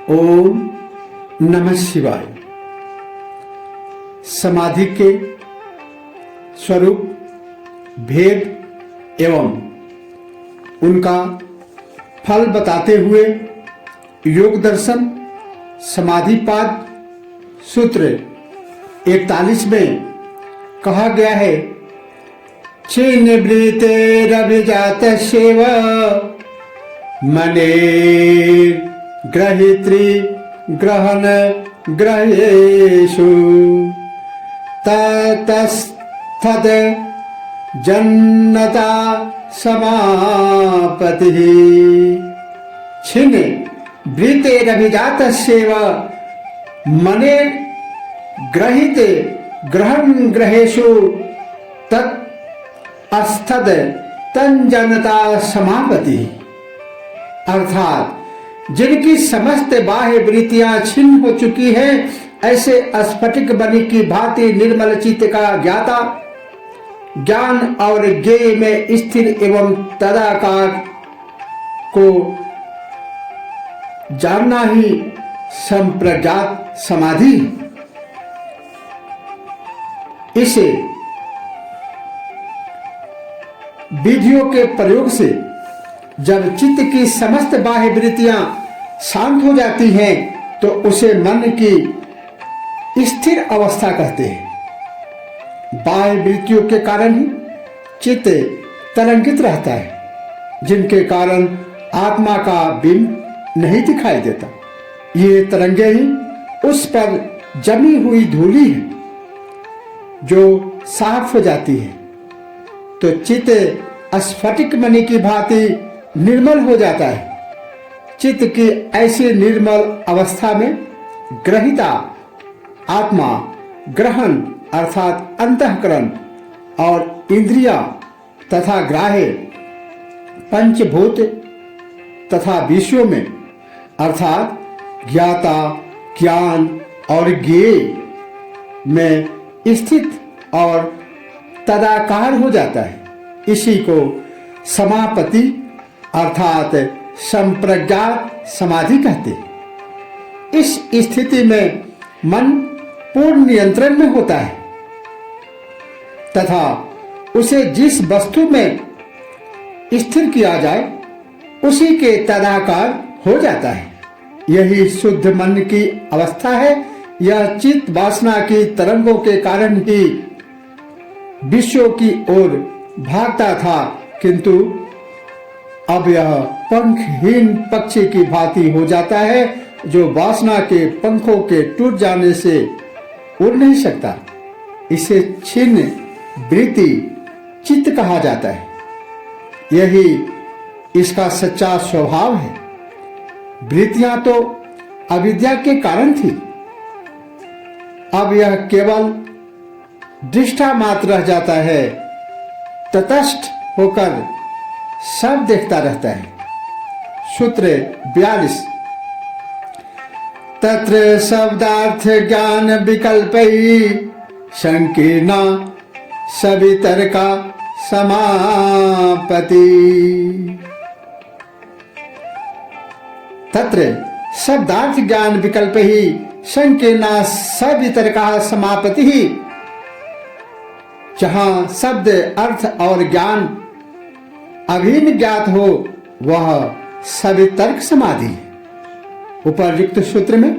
ओम नमः शिवाय। समाधि के स्वरूप, भेद एवं उनका फल बताते हुए योग दर्शन समाधिपाद सूत्र 41 में कहा गया है, छिन्न वृत्तेरभिजातस्यैव मनेर् ग्रहित्री ग्रहण ग्रहेषु ततस्तद जन्नता समापतिः। छिन्न वृत्तेरभिजातस्यैव मनेर् ग्रहीते ग्रहण ग्रहेषु ततस्तद तज्जन्नता समापतिः। अर्थात जिनकी समस्त बाह्य वृत्तियां छिन्न हो चुकी हैं, ऐसे स्फटिक मणि की भांति निर्मल चित्त का ज्ञाता ज्ञान और ज्ञेय में स्थिर एवं तदाकार को जानना ही संप्रज्ञात समाधि। इसे विधियों के प्रयोग से जब चित्त की समस्त बाह्य वृत्तियां शांत हो जाती हैं, तो उसे मन की स्थिर अवस्था कहते हैं। बाह्य वृत्तियों के कारण ही चित्त तरंगित रहता है, जिनके कारण आत्मा का बिंब नहीं दिखाई देता। ये तरंगे ही उस पर जमी हुई धूली है जो साफ हो जाती है, तो चित्त स्फटिक मणि की भांति निर्मल हो जाता है। चित्त की ऐसी निर्मल अवस्था में ग्रहिता आत्मा, ग्रहण अर्थात अंतःकरण और इंद्रिया तथा ग्राह्य पंचभूत तथा विषयों में अर्थात ज्ञाता ज्ञान और ज्ञेय में स्थित और तदाकार हो जाता है। इसी को समापति अर्थात संप्रज्ञात समाधि कहते हैं। इस स्थिति में मन पूर्ण नियंत्रण में होता है तथा उसे जिस वस्तु में स्थिर किया जाए उसी के तदाकार हो जाता है। यही शुद्ध मन की अवस्था है। यह चित्त वासना की तरंगों के कारण ही विषयों की ओर भागता था, किंतु अब यह पंखहीन पक्षी की भांति हो जाता है, जो वासना के पंखों के टूट जाने से उड़ नहीं सकता। इसे छिन्न वृत्ति चित्त कहा जाता है। यही इसका सच्चा स्वभाव है। वृत्तियां तो अविद्या के कारण थी, अब यह केवल दृष्टा मात्र रह जाता है। तटस्थ होकर सब देखता रहता है। सूत्र 42 तत्र शब्दार्थ ज्ञान विकल्पै संकीर्णा सवितर्का समापति। तत्र शब्दार्थ ज्ञान विकल्पै संकीर्णा सवितर्का समापति। जहां शब्द अर्थ और ज्ञान अभिन्न ज्ञात हो, वह सवितर्क समाधि है। उपर्युक्त सूत्र में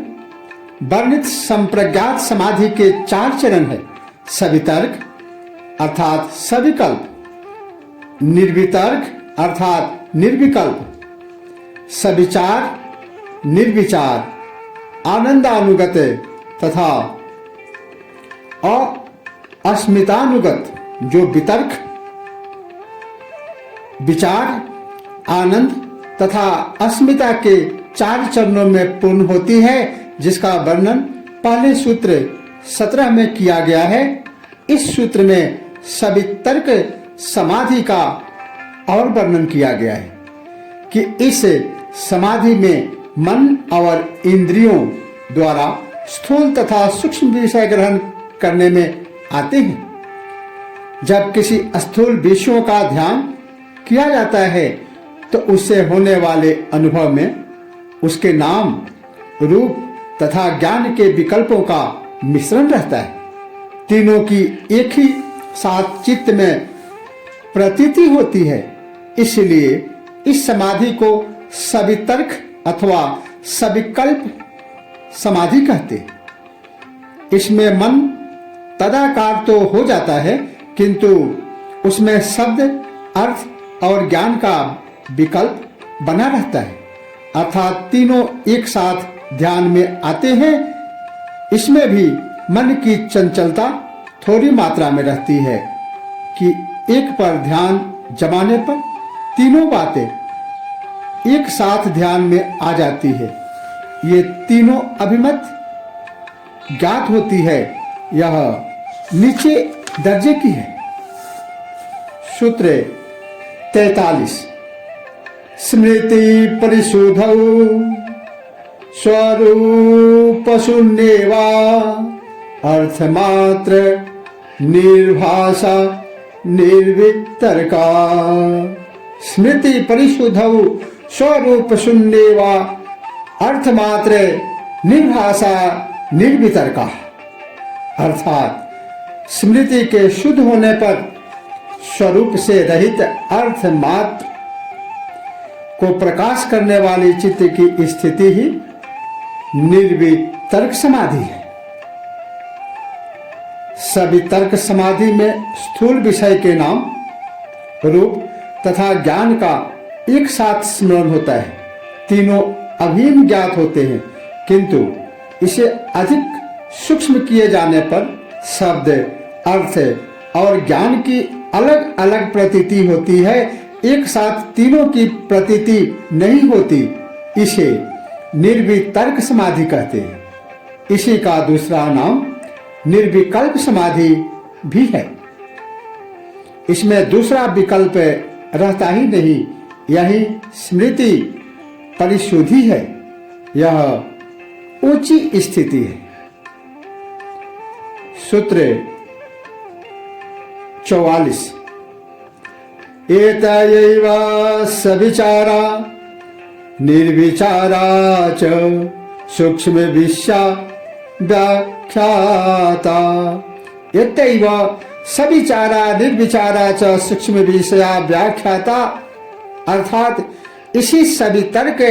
वर्णित संप्रज्ञात समाधि के 4 चरण है। सवितर्क अर्थात सविकल्प, निर्वितर्क अर्थात निर्विकल्प, सविचार निर्विचार, आनंदानुगत तथा अस्मितानुगत। जो वितर्क, विचार, आनंद तथा अस्मिता के 4 चरणों में पूर्ण होती है, जिसका वर्णन पहले सूत्र 17 में किया गया है। इस सूत्र में सवितर्क समाधि का और वर्णन किया गया है कि इस समाधि में मन और इंद्रियों द्वारा स्थूल तथा सूक्ष्म विषय ग्रहण करने में आते हैं। जब किसी स्थूल विषयों का ध्यान किया जाता है तो उससे होने वाले अनुभव में उसके नाम रूप तथा ज्ञान के विकल्पों का मिश्रण रहता है। तीनों की एक ही साथ चित्त में प्रतीति होती है, इसलिए इस समाधि को सवितर्क अथवा सविकल्प समाधि कहते हैं। इसमें मन तदाकार तो हो जाता है, किंतु उसमें शब्द, अर्थ और ज्ञान का विकल्प बना रहता है, अर्थात तीनों एक साथ ध्यान में आते हैं। इसमें भी मन की चंचलता थोड़ी मात्रा में रहती है कि एक पर ध्यान जमाने पर तीनों बातें एक साथ ध्यान में आ जाती है। ये तीनों अभिमत ज्ञात होती है, यह नीचे दर्जे की है। सूत्र 43 स्मृति परिशुद्धौ स्वरूप शून्येवा अर्थमात्र निर्भाषा निर्वितर्का। स्मृति परिशुद्धौ स्वरूप शून्येवा अर्थमात्र निर्भाषा निर्वितर्का, अर्थात स्मृति के शुद्ध होने पर स्वरूप से रहित अर्थ मात्र को प्रकाश करने वाली चित्त की स्थिति ही निर्वितर्क समाधि है। सवितर्क समाधि में स्थूल विषय के नाम, रूप तथा ज्ञान का एक साथ स्मरण होता है। तीनों अभिन्न ज्ञात होते हैं, किंतु इसे अधिक सूक्ष्म किए जाने पर शब्द, अर्थ और ज्ञान की अलग अलग प्रतीति होती है, एक साथ तीनों की प्रतीति नहीं होती। इसे निर्वितर्क समाधि कहते हैं। इसी का दूसरा नाम निर्विकल्प समाधि भी है। इसमें दूसरा विकल्प रहता ही नहीं, यही स्मृति परिशुद्धि है। यह ऊंची स्थिति है। सूत्र 44 एतयैव सविचारा निर्विचारा च सूक्ष्म विषया व्याख्याता। एतैव सविचारा निर्विचारा च सूक्ष्म विषया व्याख्याता, अर्थात इसी सवितर्क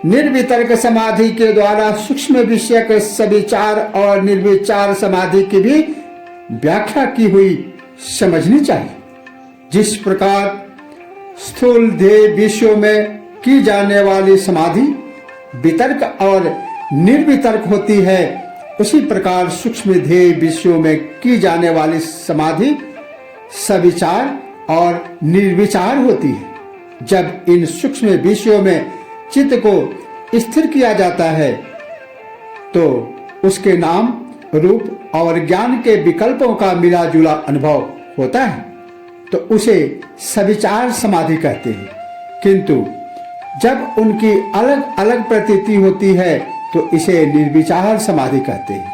निर्वितर्क समाधि के द्वारा सूक्ष्म विषयक सविचार और निर्विचार समाधि की भी व्याख्या की हुई समझनी चाहिए। जिस प्रकार स्थूल ध्येय विषयों में की जाने वाली समाधि वितर्क और निर्वितर्क होती है, उसी प्रकार सूक्ष्म ध्येय विषयों में की जाने वाली समाधि सविचार और निर्विचार होती है। जब इन सूक्ष्म विषयों में चित्त को स्थिर किया जाता है तो उसके नाम, रूप और ज्ञान के विकल्पों का मिला जुला अनुभव होता है, तो उसे सविचार समाधि कहते हैं। किंतु जब उनकी अलग अलग प्रतीति होती है तो इसे निर्विचार समाधि कहते हैं।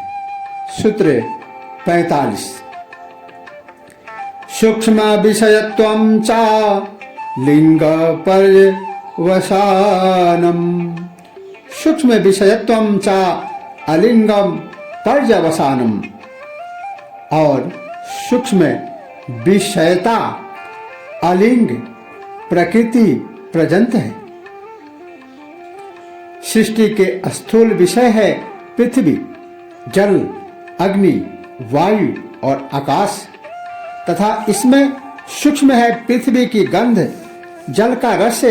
सूत्र 45 सूक्ष्म विषयत्वं चा लिंग पर्यवसानम। सूक्ष्म विषयत्वं चा अलिंगम पर्यवसानम, और सूक्ष्म विषयता अलिंग प्रकृति पर्यंत है। सृष्टि के स्थूल विषय है पृथ्वी, जल, अग्नि, वायु और आकाश, तथा इसमें सूक्ष्म है पृथ्वी की गंध, जल का रस,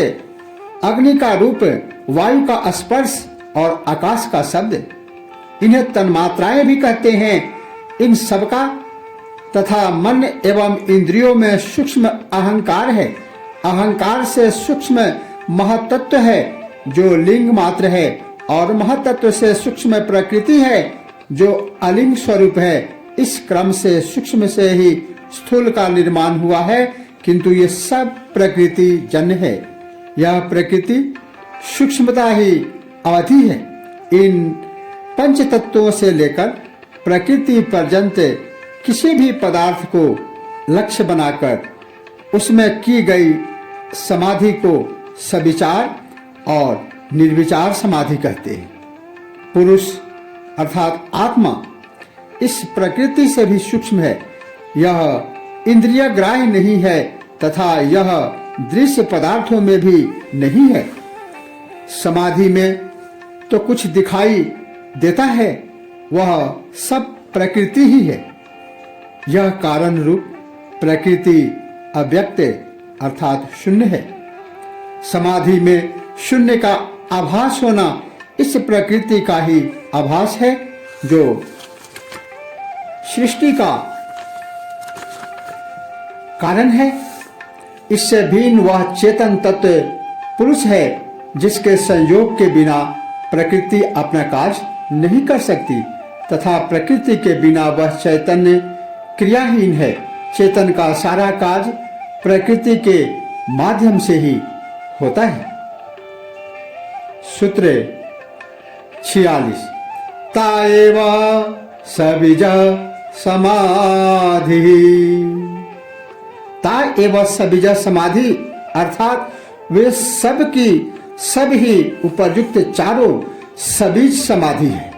अग्नि का रूप, वायु का स्पर्श और आकाश का शब्द। इन्हें तन्मात्राएं भी कहते हैं। इन सबका तथा मन एवं इंद्रियों में सूक्ष्म अहंकार है। अहंकार से सूक्ष्म महतत्व है जो लिंग मात्र है, और महतत्व से सूक्ष्म प्रकृति है जो अलिंग स्वरूप है। इस क्रम से सूक्ष्म से ही स्थूल का निर्माण हुआ है, किंतु ये सब प्रकृति जन्य है। यह प्रकृति सूक्ष्मता ही अवधि है। इन पंच तत्वों से लेकर प्रकृति पर्यंत किसी भी पदार्थ को लक्ष्य बनाकर उसमें की गई समाधि को सविचार और निर्विचार समाधि कहते हैं। पुरुष अर्थात आत्मा इस प्रकृति से भी सूक्ष्म है। यह इंद्रिय ग्राह्य नहीं है तथा यह दृश्य पदार्थों में भी नहीं है। समाधि में तो कुछ दिखाई देता है, वह सब प्रकृति ही है। यह कारण रूप प्रकृति अव्यक्त अर्थात शून्य है। समाधि में शून्य का आभास होना इस प्रकृति का ही आभास है, जो सृष्टि का कारण है। इससे भिन्न वह चेतन तत्व पुरुष है, जिसके संयोग के बिना प्रकृति अपना कार्य नहीं कर सकती तथा प्रकृति के बिना वह चैतन्य क्रियाहीन है। चेतन का सारा कार्य प्रकृति के माध्यम से ही होता है। सूत्र 46 ताएव सबीज समाधि। ता एवं सबीज समाधि अर्थात वे सब की सब ही उपयुक्त चारों सबीज समाधि है।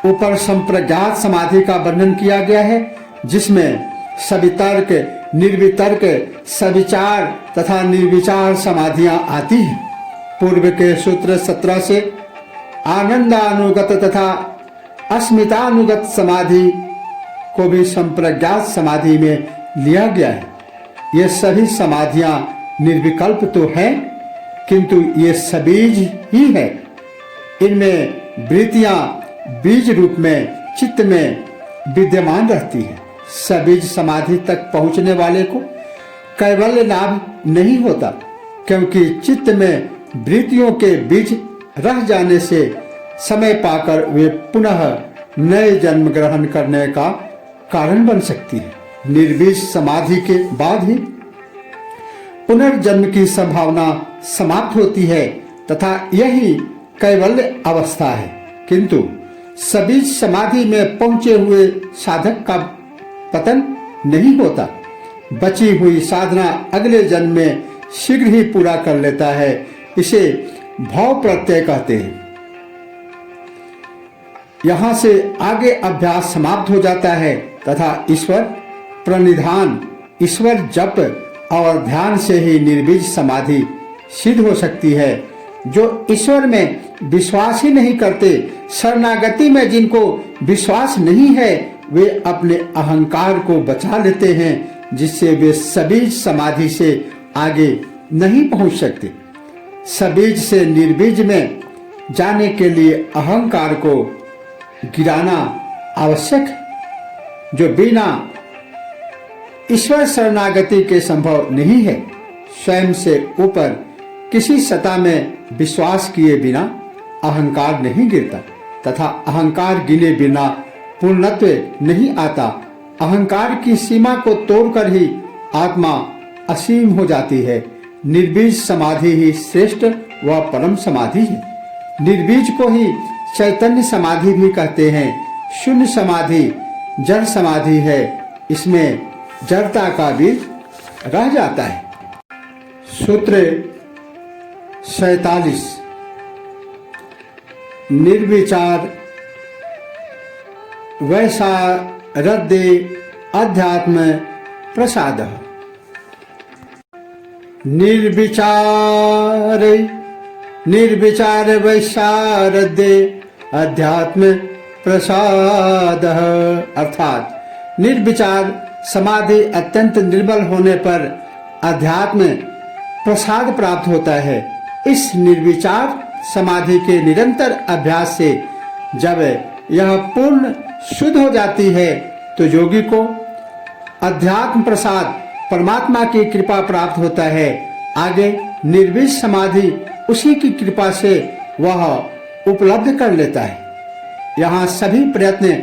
ऊपर संप्रज्ञात समाधि का वर्णन किया गया है, जिसमें सवितर्क, निर्वितर्क, सविचार तथा निर्विचार समाधियां आती हैं। पूर्व के सूत्र 17 से आनंदानुगत तथा अस्मितानुगत समाधि को भी संप्रज्ञात समाधि में लिया गया है। ये सभी समाधियां निर्विकल्प तो हैं, किंतु ये सबीज ही है। इनमें वृत्तियां बीज रूप में चित्त में विद्यमान रहती है। सबीज समाधि तक पहुंचने वाले को कैवल्य लाभ नहीं होता, क्योंकि चित्त में वृत्तियों के बीज रह जाने से समय पाकर वे पुनः नए जन्म ग्रहण करने का कारण बन सकती है। निर्बीज समाधि के बाद ही पुनर्जन्म की संभावना समाप्त होती है तथा यही कैवल्य अवस्था है। किंतु सबीज समाधि में पहुंचे हुए साधक का पतन नहीं होता। बची हुई साधना अगले जन्म में शीघ्र ही पूरा कर लेता है। इसे भाव प्रत्यय कहते हैं। यहां से आगे अभ्यास समाप्त हो जाता है तथा ईश्वर प्रणिधान, ईश्वर जप और ध्यान से ही निर्बीज समाधि सिद्ध हो सकती है। जो ईश्वर में विश्वास ही नहीं करते, शरणागति में जिनको विश्वास नहीं है, वे अपने अहंकार को बचा लेते हैं, जिससे वे सबीज समाधि से आगे नहीं पहुंच सकते। सबीज से निर्बीज में जाने के लिए अहंकार को गिराना आवश्यक है, जो बिना ईश्वर शरणागति के संभव नहीं है। स्वयं से ऊपर किसी सत्ता में विश्वास किए बिना अहंकार नहीं गिरता तथा अहंकार गिने बिना पूर्णत्व नहीं आता। अहंकार की सीमा को तोड़कर ही आत्मा असीम हो जाती है। निर्बीज समाधि ही श्रेष्ठ व परम समाधि है। निर्बीज को ही चैतन्य समाधि भी कहते हैं। शून्य समाधि जड़ समाधि है। इसमें जड़ता का बीज रह जाता है। सूत्र 47 निर्विचार वैशारद्य अध्यात्म प्रसाद। निर्विचार वैशारद्य अध्यात्म प्रसाद अर्थात निर्विचार समाधि अत्यंत निर्बल होने पर अध्यात्म प्रसाद प्राप्त होता है। इस निर्विचार समाधि के निरंतर अभ्यास से जब यह पूर्ण शुद्ध हो जाती है तो योगी को अध्यात्म प्रसाद परमात्मा की कृपा प्राप्त होता है। आगे निर्विष समाधि उसी की कृपा से वह उपलब्ध कर लेता है। यहाँ सभी प्रयत्न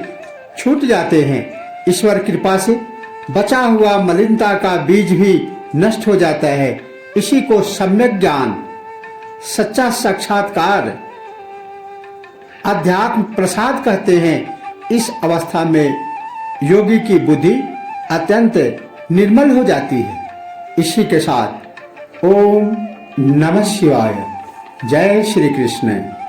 छूट जाते हैं। ईश्वर कृपा से बचा हुआ मलिनता का बीज भी नष्ट हो जाता है। इसी को सम्यक ज्ञान, सच्चा साक्षात्कार, अध्यात्म प्रसाद कहते हैं। इस अवस्था में योगी की बुद्धि अत्यंत निर्मल हो जाती है। इसी के साथ ओम नमः शिवाय। जय श्री कृष्ण।